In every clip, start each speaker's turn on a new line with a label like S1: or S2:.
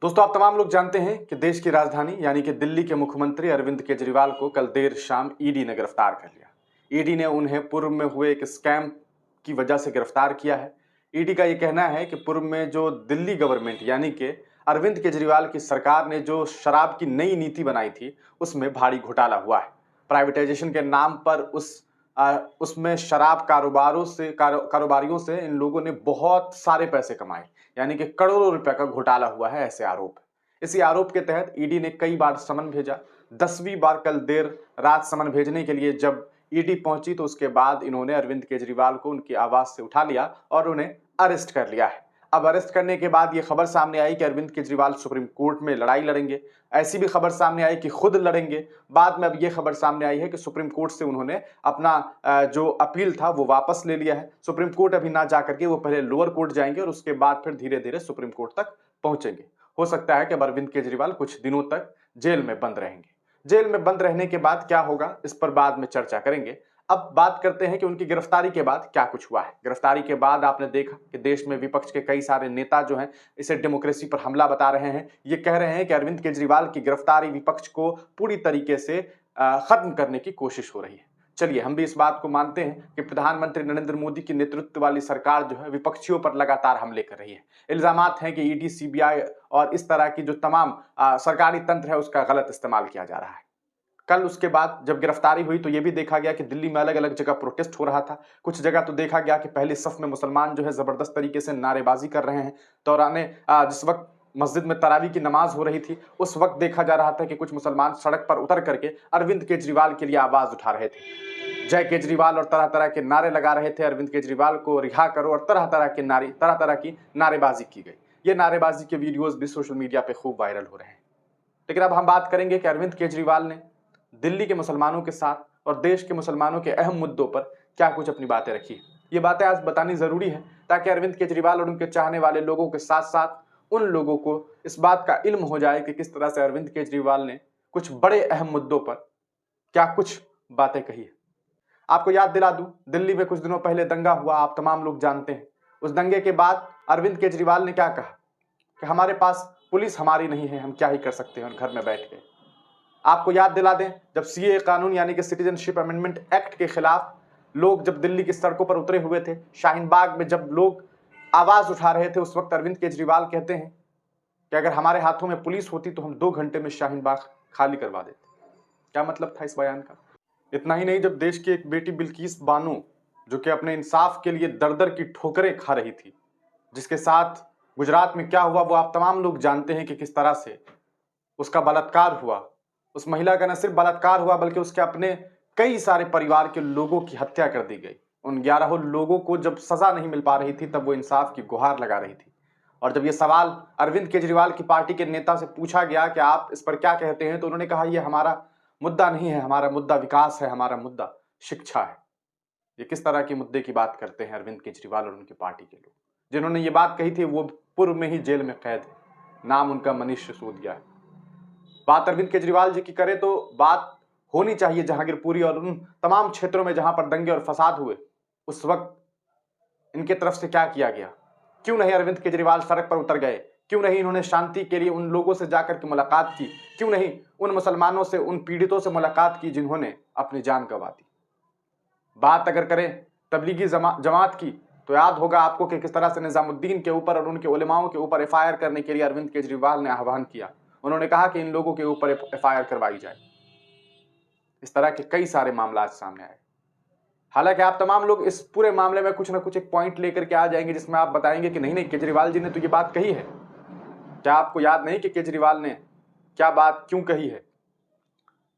S1: दोस्तों, आप तमाम लोग जानते हैं कि देश की राजधानी यानी कि दिल्ली के मुख्यमंत्री अरविंद केजरीवाल को कल देर शाम ईडी ने गिरफ्तार कर लिया। ईडी ने उन्हें पूर्व में हुए एक स्कैम की वजह से गिरफ्तार किया है। ईडी का ये कहना है कि पूर्व में जो दिल्ली गवर्नमेंट यानी कि अरविंद केजरीवाल की सरकार ने जो शराब की नई नीति बनाई थी, उसमें भारी घोटाला हुआ है। प्राइवेटाइजेशन के नाम पर उसमें शराब कारोबारियों से इन लोगों ने बहुत सारे पैसे कमाए, यानी कि करोड़ों रुपए का घोटाला हुआ है, ऐसे आरोप है। इसी आरोप के तहत ईडी ने कई बार समन भेजा। 10वीं बार कल देर रात समन भेजने के लिए जब ईडी पहुंची तो उसके बाद इन्होंने अरविंद केजरीवाल को उनकी आवास से उठा लिया और उन्हें अरेस्ट कर लिया है। अब अरेस्ट करने के बाद यह खबर सामने आई कि अरविंद केजरीवाल सुप्रीम कोर्ट में लड़ाई लड़ेंगे। ऐसी भी खबर सामने आई कि खुद लड़ेंगे। बाद में अब यह खबर सामने आई है कि सुप्रीम कोर्ट से उन्होंने अपना जो अपील था वो वापस ले लिया है। सुप्रीम कोर्ट अभी ना जाकर के वो पहले लोअर कोर्ट जाएंगे और उसके बाद फिर धीरे धीरे सुप्रीम कोर्ट तक पहुंचेंगे। हो सकता है कि अब अरविंद केजरीवाल कुछ दिनों तक जेल में बंद रहेंगे। जेल में बंद रहने के बाद क्या होगा, इस पर बाद में चर्चा करेंगे। अब बात करते हैं कि उनकी गिरफ्तारी के बाद क्या कुछ हुआ है। गिरफ्तारी के बाद आपने देखा कि देश में विपक्ष के कई सारे नेता जो हैं इसे डेमोक्रेसी पर हमला बता रहे हैं। ये कह रहे हैं कि अरविंद केजरीवाल की गिरफ्तारी विपक्ष को पूरी तरीके से खत्म करने की कोशिश हो रही है। चलिए, हम भी इस बात को मानते हैं कि प्रधानमंत्री नरेंद्र मोदी की नेतृत्व वाली सरकार जो है विपक्षियों पर लगातार हमले कर रही है। इल्जामात हैं कि ईडी, सीबीआई और इस तरह की जो तमाम सरकारी तंत्र है उसका गलत इस्तेमाल किया जा रहा है। कल उसके बाद जब गिरफ्तारी हुई तो यह भी देखा गया कि दिल्ली में अलग अलग जगह प्रोटेस्ट हो रहा था। कुछ जगह तो देखा गया कि पहले सफ में मुसलमान जो है जबरदस्त तरीके से नारेबाजी कर रहे हैं। दौराने जिस वक्त मस्जिद में तरावी की नमाज हो रही थी उस वक्त देखा जा रहा था कि कुछ मुसलमान सड़क पर उतर करके अरविंद केजरीवाल के लिए आवाज उठा रहे थे, जय केजरीवाल, और तरह तरह के नारे लगा रहे थे, अरविंद केजरीवाल को रिहा करो, और तरह तरह की नारेबाजी की गई। ये नारेबाजी के वीडियोज भी सोशल मीडिया पे खूब वायरल हो रहे हैं। लेकिन अब हम बात करेंगे कि अरविंद केजरीवाल ने दिल्ली के मुसलमानों के साथ और देश के मुसलमानों के अहम मुद्दों पर क्या कुछ अपनी बातें रखी है। ये बातें आज बतानी जरूरी है ताकि अरविंद केजरीवाल और उनके चाहने वाले लोगों के साथ साथ उन लोगों को इस बात का इल्म हो जाए कि किस तरह से अरविंद केजरीवाल ने कुछ बड़े अहम मुद्दों पर क्या कुछ बातें कही है। आपको याद दिला दूं, दिल्ली में कुछ दिनों पहले दंगा हुआ, आप तमाम लोग जानते हैं। उस दंगे के बाद अरविंद केजरीवाल ने क्या कहा कि हमारे पास पुलिस हमारी नहीं है, हम क्या ही कर सकते हैं, घर में बैठ के। आपको याद दिला दें, जब सीए कानून यानी कि सिटीजनशिप अमेंडमेंट एक्ट के खिलाफ लोग जब दिल्ली की सड़कों पर उतरे हुए थे, शाहीन बाग में जब लोग आवाज उठा रहे थे, उस वक्त अरविंद केजरीवाल कहते हैं कि अगर हमारे हाथों में पुलिस होती तो हम 2 घंटे में शाहीन बाग खाली करवा देते। क्या मतलब था इस बयान का? इतना ही नहीं, जब देश की एक बेटी बिल्किस बानो जो कि अपने इंसाफ के लिए दर दर की ठोकरें खा रही थी, जिसके साथ गुजरात में क्या हुआ वो आप तमाम लोग जानते हैं कि किस तरह से उसका बलात्कार हुआ। उस महिला का न सिर्फ बलात्कार हुआ बल्कि उसके अपने कई सारे परिवार के लोगों की हत्या कर दी गई। उन 11 लोगों को जब सजा नहीं मिल पा रही थी तब वो इंसाफ की गुहार लगा रही थी। और जब ये सवाल अरविंद केजरीवाल की पार्टी के नेता से पूछा गया कि आप इस पर क्या कहते हैं, तो उन्होंने कहा ये हमारा मुद्दा नहीं है, हमारा मुद्दा विकास है, हमारा मुद्दा शिक्षा है। ये किस तरह के मुद्दे की बात करते हैं अरविंद केजरीवाल और उनकी पार्टी के लोग। जिन्होंने ये बात कही थी वो पूर्व में ही जेल में कैद है, नाम उनका मनीष सिसोदिया है। बात अरविंद केजरीवाल जी की करें तो बात होनी चाहिए जहांगीरपुरी और उन तमाम क्षेत्रों में जहां पर दंगे और फसाद हुए, उस वक्त इनके तरफ से क्या किया गया। क्यों नहीं अरविंद केजरीवाल सड़क पर उतर गए? क्यों नहीं इन्होंने शांति के लिए उन लोगों से जाकर के मुलाकात की? क्यों नहीं उन मुसलमानों से, उन पीड़ितों से मुलाकात की जिन्होंने अपनी जान गंवा दी? बात अगर करें तबलीगी जमात की तो याद होगा आपको कि किस तरह से निजामुद्दीन के ऊपर और उनके उलेमाओं के ऊपर एफआईआर करने के लिए अरविंद केजरीवाल ने आह्वान किया। उन्होंने कहा कि इन लोगों के ऊपर एफआईआर करवाई जाए। इस तरह के कई सारे मामला सामने आए। हालांकि आप तमाम लोग इस पूरे मामले में कुछ ना कुछ एक पॉइंट लेकर के आ जाएंगे जिसमें आप बताएंगे कि नहीं नहीं, केजरीवाल जी ने तो ये बात कही है। क्या आपको याद नहीं कि केजरीवाल ने क्या बात क्यों कही है?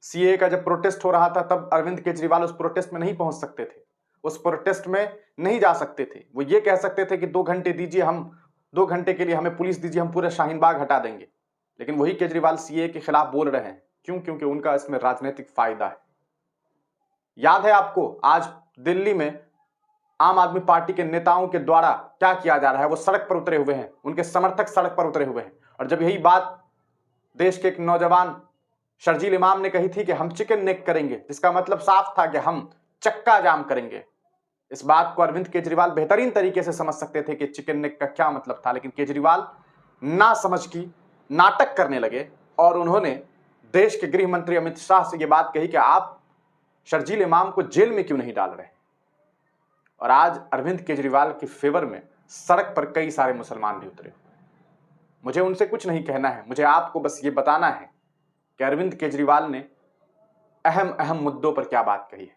S1: सीए का जब प्रोटेस्ट हो रहा था तब अरविंद केजरीवाल उस प्रोटेस्ट में नहीं पहुंच सकते थे, उस प्रोटेस्ट में नहीं जा सकते थे। वो ये कह सकते थे कि 2 घंटे दीजिए, हम 2 घंटे के लिए हमें पुलिस दीजिए, हम पूरे शाहीन बाग हटा देंगे। लेकिन वही केजरीवाल सीए के खिलाफ बोल रहे हैं। क्यों? क्योंकि उनका इसमें राजनीतिक फायदा है। याद है आपको आज दिल्ली में आम आदमी पार्टी के नेताओं के द्वारा क्या किया जा रहा है? वो सड़क पर उतरे हुए हैं, उनके समर्थक सड़क पर उतरे हुए हैं। और जब यही बात देश के एक नौजवान शर्जील इमाम ने कही थी कि हम चिकन नेक करेंगे, जिसका मतलब साफ था कि हम चक्का जाम करेंगे। इस बात को अरविंद केजरीवाल बेहतरीन तरीके से समझ सकते थे कि चिकन नेक का क्या मतलब था, लेकिन केजरीवाल ना समझ की नाटक करने लगे और उन्होंने देश के गृह मंत्री अमित शाह से यह बात कही कि आप शर्जील इमाम को जेल में क्यों नहीं डाल रहे। और आज अरविंद केजरीवाल के फेवर में सड़क पर कई सारे मुसलमान भी उतरे। मुझे उनसे कुछ नहीं कहना है, मुझे आपको बस ये बताना है कि अरविंद केजरीवाल ने अहम अहम मुद्दों पर क्या बात कही है।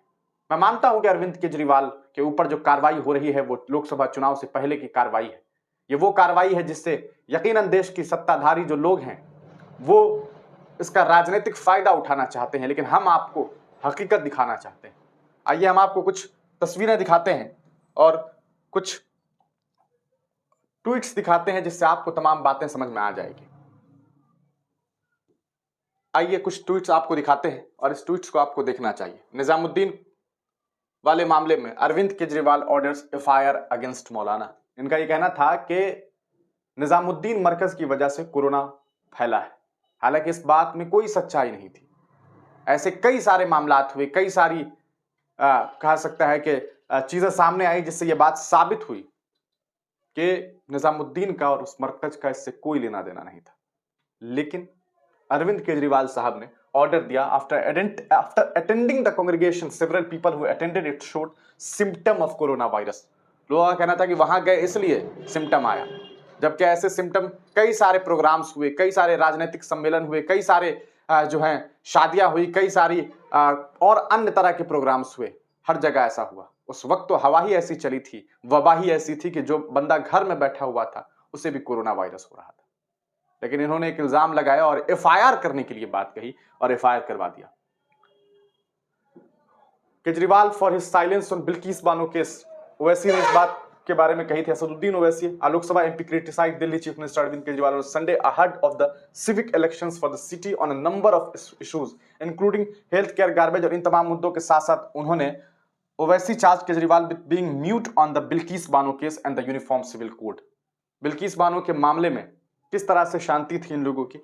S1: मैं मानता हूं कि अरविंद केजरीवाल के ऊपर जो कार्रवाई हो रही है वो लोकसभा चुनाव से पहले की कार्रवाई है। ये वो कार्रवाई है जिससे यकीनन देश की सत्ताधारी जो लोग हैं वो इसका राजनीतिक फायदा उठाना चाहते हैं, लेकिन हम आपको हकीकत दिखाना चाहते हैं। आइए हम आपको कुछ तस्वीरें दिखाते हैं और कुछ ट्वीट्स दिखाते हैं जिससे आपको तमाम बातें समझ में आ जाएगी। आइए कुछ ट्वीट्स आपको दिखाते हैं और इस ट्वीट्स को आपको देखना चाहिए। निजामुद्दीन वाले मामले में Arvind Kejriwal orders FIR against मौलाना। इनका यह कहना था कि निजामुद्दीन मरकज की वजह से कोरोना फैला है, हालांकि इस बात में कोई सच्चाई नहीं थी। ऐसे कई सारे मामलात हुए, कई सारी कहा सकता है कि चीजें सामने आई जिससे यह बात साबित हुई कि निजामुद्दीन का और उस मरकज का इससे कोई लेना देना नहीं था। लेकिन अरविंद केजरीवाल साहब ने ऑर्डर दिया। After attending the congregation several people who attended it showed symptom of corona virus. लोगों का कहना था कि वहां गए इसलिए सिम्टम आया, जबकि ऐसे सिम्टम कई सारे प्रोग्राम्स हुए, कई सारे राजनीतिक सम्मेलन हुए, कई सारे जो हैं शादियां हुई, कई सारी और अन्य तरह के प्रोग्राम्स हुए। हर जगह ऐसा हुआ। उस वक्त तो हवा ही ऐसी चली थी, वबा ही ऐसी थी कि जो बंदा घर में बैठा हुआ था उसे भी कोरोना वायरस हो रहा था। लेकिन इन्होंने एक इल्जाम लगाया और एफआईआर करने के लिए बात कही और एफआईआर करवा दिया। Kejriwal for his silence on Bilkis Bano case. Owaisi ने इस बात के बारे में कही थी। Asaduddin Owaisi, Lok Sabha MP, criticized Delhi chief minister Arvind Kejriwal on Sunday ahead of the civic elections for the city on a number of issues including health care, garbage और इन तमाम मुद्दों के साथ साथ उन्होंने Owaisi charge Kejriwal with being mute on the Bilkis Bano case and the uniform civil code. Bilkis Bano के मामले में किस तरह से शांति थी इन लोगों की,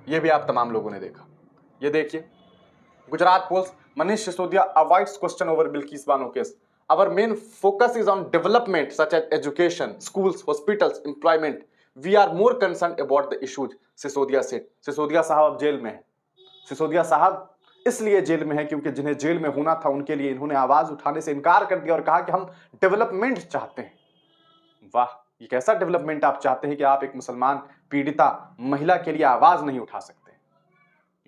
S1: यह भी आप तमाम लोगों ने देखा। ये देखिए, Gujarat polls, Manish Sisodia avoids question over Bilkis Bano case. Our main focus is on development such as education, schools, hospitals, employment. We are more concerned about the issues, Sisodia said. Sisodia साहब अब जेल में हैं। सिसोदिया साहब इसलिए जेल में हैं क्योंकि जिन्हें जेल में होना था उनके लिए इन्होंने आवाज उठाने से इनकार कर दिया और कहा कि हम डेवलपमेंट चाहते हैं। वाह, ये कैसा डेवलपमेंट आप चाहते हैं कि आप एक मुसलमान पीड़िता महिला के लिए आवाज नहीं उठा सकते।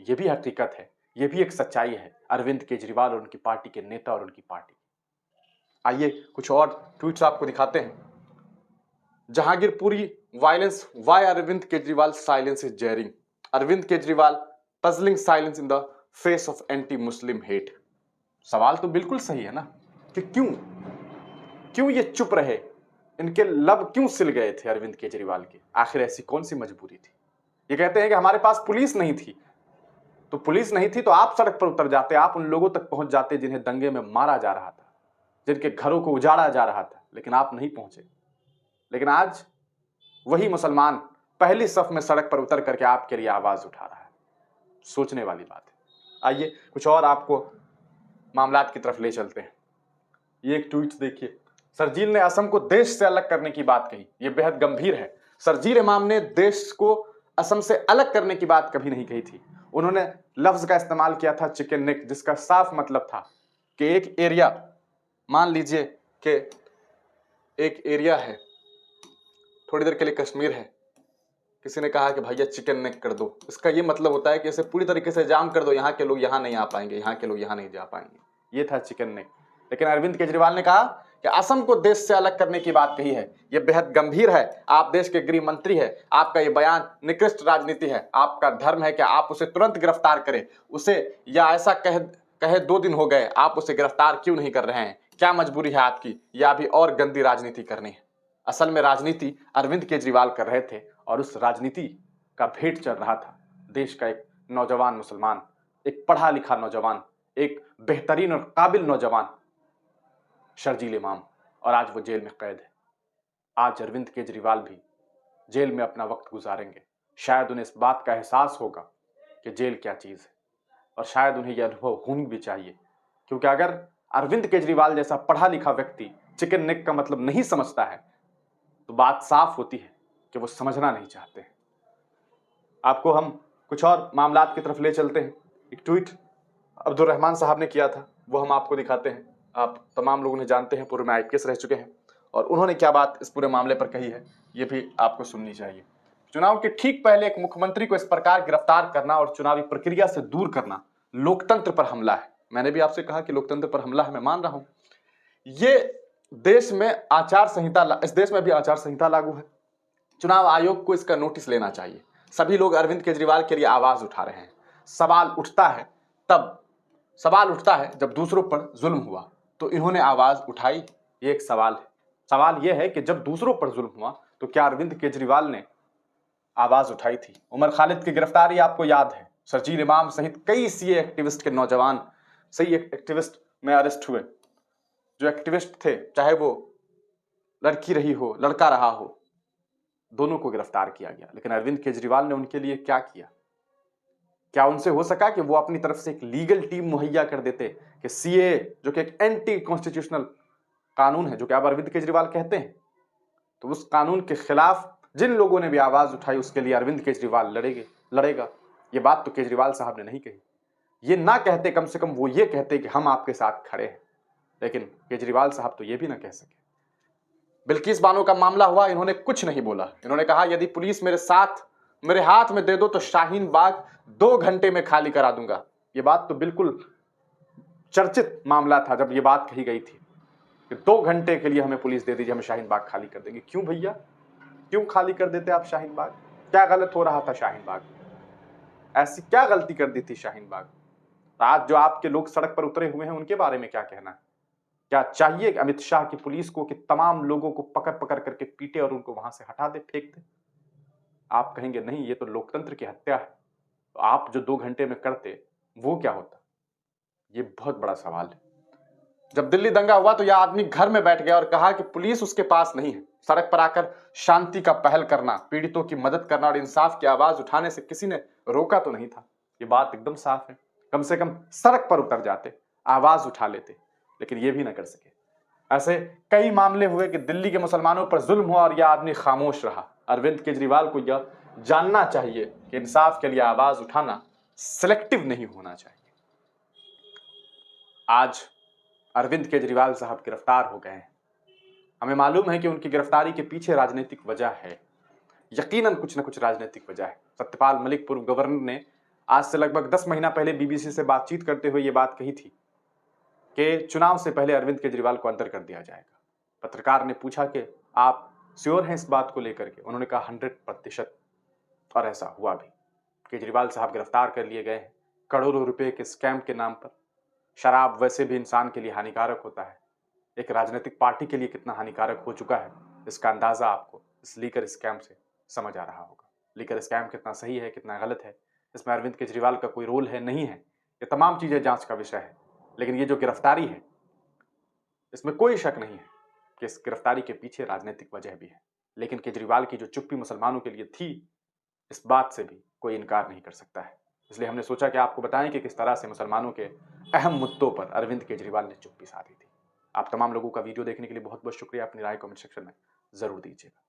S1: यह भी हकीकत है, यह भी एक सच्चाई है अरविंद केजरीवाल और उनकी पार्टी के नेता और उनकी पार्टी। आइए कुछ और ट्वीट्स आपको दिखाते हैं। Jahangirpuri violence, why Arvind Kejriwal silence is jarring. Arvind Kejriwal puzzling silence in the face of anti Muslim hate. सवाल तो बिल्कुल सही है ना कि क्यों ये चुप रहे, इनके लब क्यों सिल गए थे अरविंद केजरीवाल के। आखिर ऐसी कौन सी मजबूरी थी। ये कहते हैं कि हमारे पास पुलिस नहीं थी, तो पुलिस नहीं थी तो आप सड़क पर उतर जाते, आप उन लोगों तक पहुंच जाते जिन्हें दंगे में मारा जा रहा था, जिनके घरों को उजाड़ा जा रहा था, लेकिन आप नहीं पहुंचे। लेकिन आज वही मुसलमान पहली सफ में सड़क पर उतर करके आपके लिए आवाज उठा रहा है। सोचने वाली बात है। आइए कुछ और आपको मामलात की तरफ ले चलते हैं। ये एक ट्वीट देखिए। शर्जील ने असम को देश से अलग करने की बात कही, यह बेहद गंभीर है। शर्जील इमाम ने देश को असम से अलग करने की बात कभी नहीं कही थी। उन्होंने लफ्ज का इस्तेमाल किया था चिकन नेक, जिसका साफ मतलब था कि एक एरिया, मान लीजिए कि एक एरिया है, थोड़ी देर के लिए कश्मीर है, किसी ने कहा कि भैया चिकन नेक कर दो, इसका ये मतलब होता है कि इसे पूरी तरीके से जाम कर दो, यहाँ के लोग यहाँ नहीं आ पाएंगे, यहाँ के लोग यहाँ नहीं जा पाएंगे। ये था चिकन नेक। लेकिन अरविंद केजरीवाल ने कहा कि असम को देश से अलग करने की बात कही है, यह बेहद गंभीर है। आप देश के गृह मंत्री है, आपका यह बयान निकृष्ट राजनीति है। आपका धर्म है कि आप उसे तुरंत गिरफ्तार करें, उसे या ऐसा कहे 2 दिन हो गए, आप उसे गिरफ्तार क्यों नहीं कर रहे हैं? क्या मजबूरी है आपकी, या अभी और गंदी राजनीति करनी है? असल में राजनीति अरविंद केजरीवाल कर रहे थे और उस राजनीति का भेंट चल रहा था देश का एक नौजवान मुसलमान, एक पढ़ा लिखा नौजवान, एक बेहतरीन और काबिल नौजवान शर्जील इमाम, और आज वो जेल में कैद है। आज अरविंद केजरीवाल भी जेल में अपना वक्त गुजारेंगे। शायद उन्हें इस बात का एहसास होगा कि जेल क्या चीज है, और शायद उन्हें यह अनुभव होनी भी चाहिए, क्योंकि अगर अरविंद केजरीवाल जैसा पढ़ा लिखा व्यक्ति चिकन नेक का मतलब नहीं समझता है तो बात साफ होती है कि वो समझना नहीं चाहते हैं। आपको हम कुछ और मामलात की तरफ ले चलते हैं। एक ट्वीट अब्दुल रहमान साहब ने किया था, वो हम आपको दिखाते हैं। आप तमाम लोगों ने जानते हैं, पूर्व में आईपीएस रह चुके हैं, और उन्होंने क्या बात इस पूरे मामले पर कही है, ये भी आपको सुननी चाहिए। चुनाव के ठीक पहले एक मुख्यमंत्री को इस प्रकार गिरफ्तार करना और चुनावी प्रक्रिया से दूर करना लोकतंत्र पर हमला है। मैंने भी आपसे कहा कि लोकतंत्र पर हमला है, मैं मान रहा हूं। ये देश में आचार संहिता, इस देश में भी आचार संहिता लागू है। चुनाव आयोग को इसका नोटिस लेना चाहिए। सभी लोग अरविंद केजरीवाल के लिए आवाज उठा रहे हैं। सवाल उठता है जब दूसरों पर जुल्म हुआ तो इन्होंने आवाज उठाई, ये एक सवाल है। सवाल यह है कि जब दूसरों पर जुल्म हुआ तो क्या अरविंद केजरीवाल ने आवाज उठाई थी? उमर खालिद की गिरफ्तारी आपको याद है, शर्जील इमाम सहित कई सीए एक्टिविस्ट के नौजवान सही एक्टिविस्ट में अरेस्ट हुए। जो एक्टिविस्ट थे, चाहे वो लड़की रही हो, लड़का रहा हो, दोनों को गिरफ्तार किया गया। लेकिन अरविंद केजरीवाल ने उनके लिए क्या किया? क्या उनसे हो सका कि वो अपनी तरफ से एक लीगल टीम मुहैया कर देते कि सीए, जो कि एक एंटी कॉन्स्टिट्यूशनल कानून है, जो कि आप अरविंद केजरीवाल कहते हैं, तो उस कानून के खिलाफ जिन लोगों ने भी आवाज उठाई उसके लिए अरविंद केजरीवाल लड़ेगा। ये बात तो केजरीवाल साहब ने नहीं कही। ये ना कहते, कम से कम वो ये कहते कि हम आपके साथ खड़े हैं। लेकिन केजरीवाल साहब तो ये भी ना कह सके। बिल्किस बानो का मामला हुआ, इन्होंने कुछ नहीं बोला। इन्होंने कहा यदि पुलिस मेरे हाथ में दे दो तो शाहीन बाग 2 घंटे में खाली करा दूंगा। ये बात तो बिल्कुल चर्चित मामला था जब ये बात कही गई थी कि 2 घंटे के लिए हमें पुलिस दे दीजिए, हम शाहीन बाग खाली कर देंगे। क्यों भैया, क्यों खाली कर देते आप शाहीन बाग? क्या गलत हो रहा था शाहीन बाग? ऐसी क्या गलती कर दी थी शाहीन बाग? आज जो आपके लोग सड़क पर उतरे हुए हैं उनके बारे में क्या कहना है? क्या चाहिए अमित शाह की पुलिस को कि तमाम लोगों को पकड़ पकड़ करके पीटे और उनको वहां से हटा दे, फेंक दे? आप कहेंगे नहीं, ये तो लोकतंत्र की हत्या है। तो आप जो 2 घंटे में करते वो क्या होता? ये बहुत बड़ा सवाल है। जब दिल्ली दंगा हुआ तो यह आदमी घर में बैठ गया और कहा कि पुलिस उसके पास नहीं है। सड़क पर आकर शांति का पहल करना, पीड़ितों की मदद करना और इंसाफ की आवाज उठाने से किसी ने रोका तो नहीं था। ये बात एकदम साफ है। कम से कम सड़क पर उतर जाते, आवाज उठा लेते, लेकिन ये भी ना कर सके। ऐसे कई मामले हुए कि दिल्ली के मुसलमानों पर जुल्म हुआ और यह आदमी खामोश रहा। अरविंद केजरीवाल को यह जानना चाहिए कि इंसाफ के लिए आवाज उठाना सिलेक्टिव नहीं होना चाहिए। आज अरविंद केजरीवाल साहब गिरफ्तार हो गए हैं। हमें मालूम है कि उनकी गिरफ्तारी के पीछे राजनीतिक वजह है, यकीनन कुछ न कुछ राजनीतिक वजह है। सत्यपाल मलिक पूर्व गवर्नर ने आज से लगभग 10 महीना पहले बीबीसी से बातचीत करते हुए यह बात कही थी कि चुनाव से पहले अरविंद केजरीवाल को अंदर कर दिया जाएगा। पत्रकार ने पूछा कि आप श्योर हैं इस बात को लेकर के? उन्होंने कहा 100%, और ऐसा हुआ भी। केजरीवाल साहब गिरफ्तार कर लिए गए हैं करोड़ों रुपए के स्कैम के नाम पर। शराब वैसे भी इंसान के लिए हानिकारक होता है, एक राजनीतिक पार्टी के लिए कितना हानिकारक हो चुका है, इसका अंदाजा आपको इस लीकर स्कैम से समझ आ रहा होगा। लीकर स्कैम कितना सही है, कितना गलत है, इसमें अरविंद केजरीवाल का कोई रोल है नहीं है, ये तमाम चीजें जांच का विषय है। लेकिन ये जो गिरफ्तारी है, इसमें कोई शक नहीं है कि इस गिरफ्तारी के पीछे राजनीतिक वजह भी है। लेकिन केजरीवाल की जो चुप्पी मुसलमानों के लिए थी, इस बात से भी कोई इनकार नहीं कर सकता है। इसलिए हमने सोचा कि आपको बताएं कि किस तरह से मुसलमानों के अहम मुद्दों पर अरविंद केजरीवाल ने चुप्पी साधी थी। आप तमाम लोगों का वीडियो देखने के लिए बहुत बहुत शुक्रिया। अपनी राय कमेंट सेक्शन में जरूर दीजिएगा।